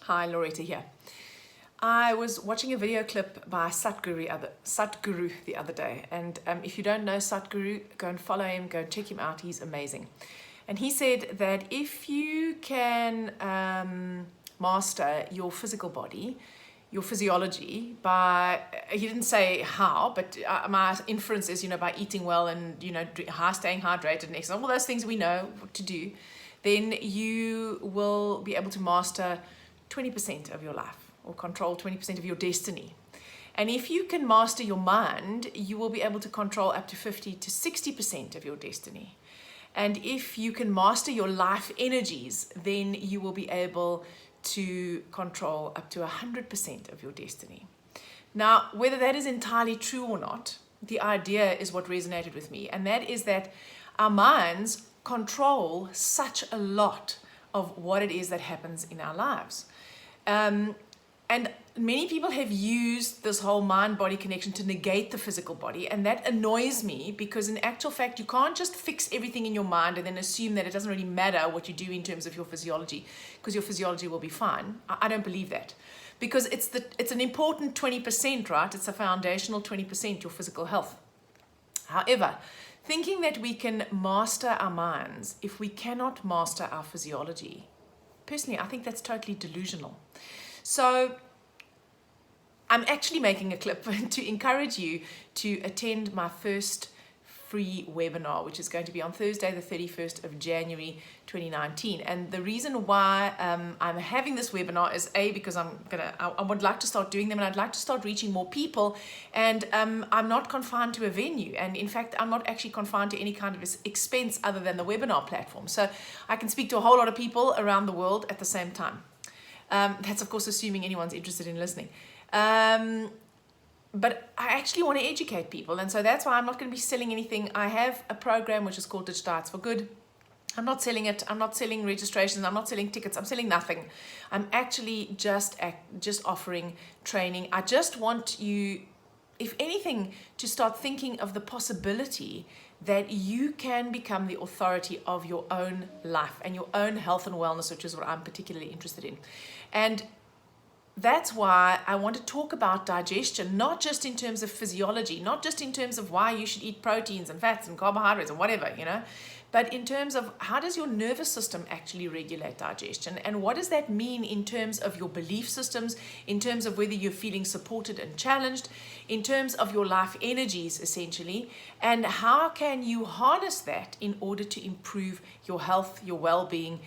Hi, Loretta here. I was watching a video clip by Satguru the other day, and if you don't know Satguru, go and follow him, go and check him out, he's amazing. And he said that if you can master your physical body, your physiology by, he didn't say how, but my inference is, by eating well and, staying hydrated and exercise, all those things we know what to do, then you will be able to master 20% of your life or control 20% of your destiny. And if you can master your mind, you will be able to control up to 50 to 60% of your destiny. And if you can master your life energies, then you will be able to control up to 100% of your destiny. Now, whether that is entirely true or not, the idea is what resonated with me. And that is that our minds control such a lot of what it is that happens in our lives. And many people have used this whole mind-body connection to negate the physical body, and that annoys me because in actual fact, you can't just fix everything in your mind and then assume that it doesn't really matter what you do in terms of your physiology, because your physiology will be fine. I don't believe that, because it's an important 20%, right? It's a foundational 20%, your physical health. However, thinking that we can master our minds if we cannot master our physiology, personally, I think that's totally delusional. So I'm actually making a clip to encourage you to attend my first free webinar, which is going to be on Thursday, the 31st of January, 2019. And the reason why I'm having this webinar is because I would like to start doing them, and I'd like to start reaching more people. And I'm not confined to a venue. And in fact, I'm not actually confined to any kind of expense other than the webinar platform. So I can speak to a whole lot of people around the world at the same time. That's of course assuming anyone's interested in listening. But I actually want to educate people, and so that's why I'm not going to be selling anything. I have a program which is called Digital Diets for Good. I'm not selling it. I'm not selling registrations. I'm not selling tickets. I'm selling nothing. I'm actually just offering training. I just want you, if anything, to start thinking of the possibility that you can become the authority of your own life and your own health and wellness, which is what I'm particularly interested in. And that's why I want to talk about digestion, not just in terms of physiology, not just in terms of why you should eat proteins and fats and carbohydrates and whatever, but in terms of how does your nervous system actually regulate digestion, and what does that mean in terms of your belief systems, in terms of whether you're feeling supported and challenged, in terms of your life energies essentially, and how can you harness that in order to improve your health, your well-being,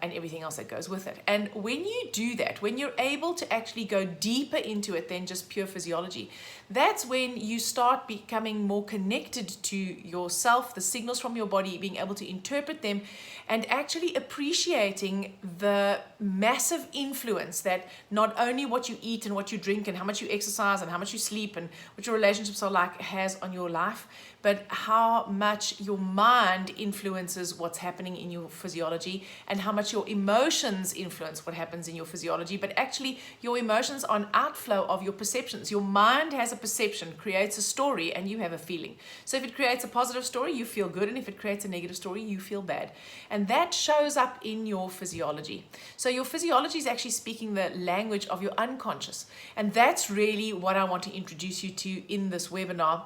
and everything else that goes with it. And when you do that, when you're able to actually go deeper into it than just pure physiology, that's when you start becoming more connected to yourself, the signals from your body, being able to interpret them, and actually appreciating the massive influence that not only what you eat and what you drink and how much you exercise and how much you sleep and what your relationships are like has on your life, but how much your mind influences what's happening in your physiology, and how much your emotions influence what happens in your physiology. But actually, your emotions are an outflow of your perceptions. Your mind has a perception, creates a story, and you have a feeling. So if it creates a positive story, you feel good, and if it creates a negative story, you feel bad. And that shows up in your physiology. So your physiology is actually speaking the language of your unconscious. And that's really what I want to introduce you to in this webinar,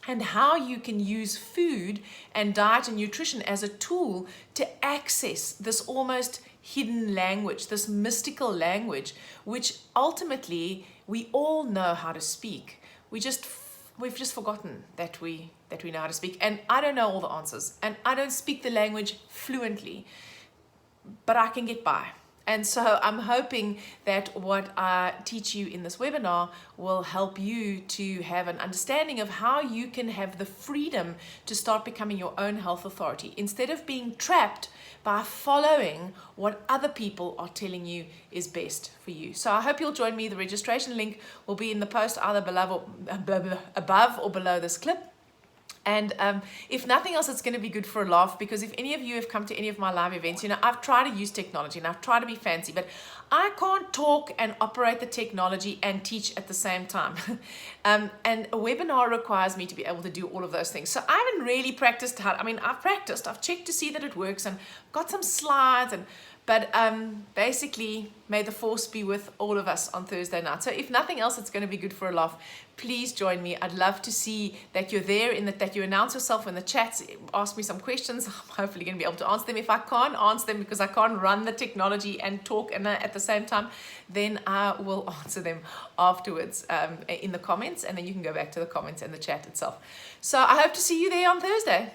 and how you can use food and diet and nutrition as a tool to access this almost hidden language, this mystical language, which ultimately we all know how to speak. We've just forgotten that we know how to speak. And I don't know all the answers, and I don't speak the language fluently, but I can get by. And so I'm hoping that what I teach you in this webinar will help you to have an understanding of how you can have the freedom to start becoming your own health authority, instead of being trapped by following what other people are telling you is best for you. So I hope you'll join me. The registration link will be in the post either above or below this clip. And if nothing else, it's going to be good for a laugh, because if any of you have come to any of my live events, I've tried to use technology and I've tried to be fancy, but I can't talk and operate the technology and teach at the same time. And a webinar requires me to be able to do all of those things. So I haven't really practiced I've checked to see that it works and got some slides, But basically, may the force be with all of us on Thursday night. So if nothing else, it's going to be good for a laugh. Please join me. I'd love to see that you're there, that you announce yourself in the chats, ask me some questions. I'm hopefully going to be able to answer them. If I can't answer them because I can't run the technology and talk at the same time, then I will answer them afterwards in the comments, and then you can go back to the comments and the chat itself. So I hope to see you there on Thursday.